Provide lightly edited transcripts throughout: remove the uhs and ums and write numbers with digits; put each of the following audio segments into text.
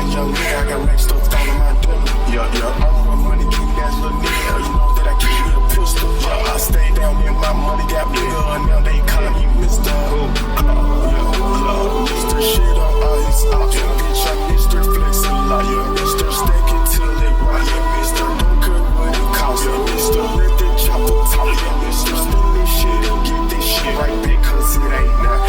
ass young nigga, I got rack stuff all on my door. Yeah, I'm more money getting that little nigga. You know that I keep me a pistol. I stay down there, my money got bigger, and now they calling me Mr. Mr. Shit on all his ops. Bitch, I'm Mr. Flex a lot. Mr. Stack it till it rock. Mr. Don't care what it costs. Mr. Let the chopper talk. Mr. Spin this shit and get this shit right back, cause it ain't not.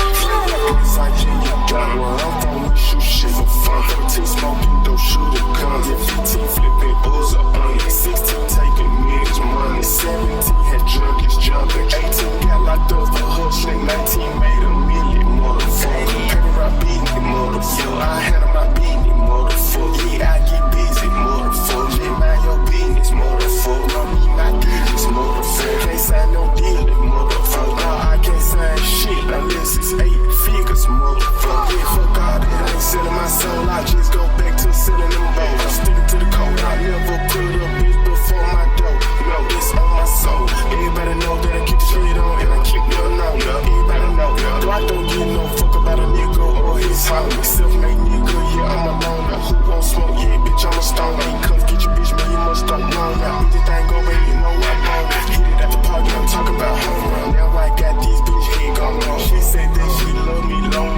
Inside you got where I'm from, we shoot shit for fun. 13 smoking, don't shoot a gun. 15 flipping bulls up on it. 16 taking niggas money. 17 had junkies jumping. 18 got locked up for hustling. 19 made a million, motherfucker. Paper I beating it, motherfucker. I had him, I beating it, motherfucker. Yeah, I get busy, motherfucker. Yeah, mind your business, motherfucker. Run me my digits, motherfucker. Can't sign no deal, motherfucker. No, I can't sign shit unless it's 8 figures, motherfucker. Yeah, fuck all that, I ain't selling my soul. I just go back to selling them bows. Sticking to the code, I never put a bitch before my door. No, it's on my soul. Everybody know that I keep the shit on and I keep it on. Everybody know. Do I don't give no fuck about a nigga or his homie. Self-made nigga, yeah, I'm alone. Now who won't smoke? Yeah, bitch, I'm a stone. Ain't come get your bitch, man, you must don't know. Now anything go, baby, you know I'm on. Hit it at the party, I'm talking about home run. Now I got these bitch head gone wrong. She said that she love me long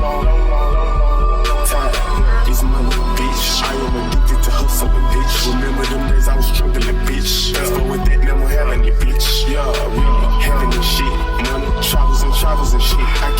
time. It's money, bitch. I am addicted to hustle, bitch. Remember them days I was struggling, bitch. Let's go with that, never having it, bitch. Yeah, really having this shit. Money, travels and shit. I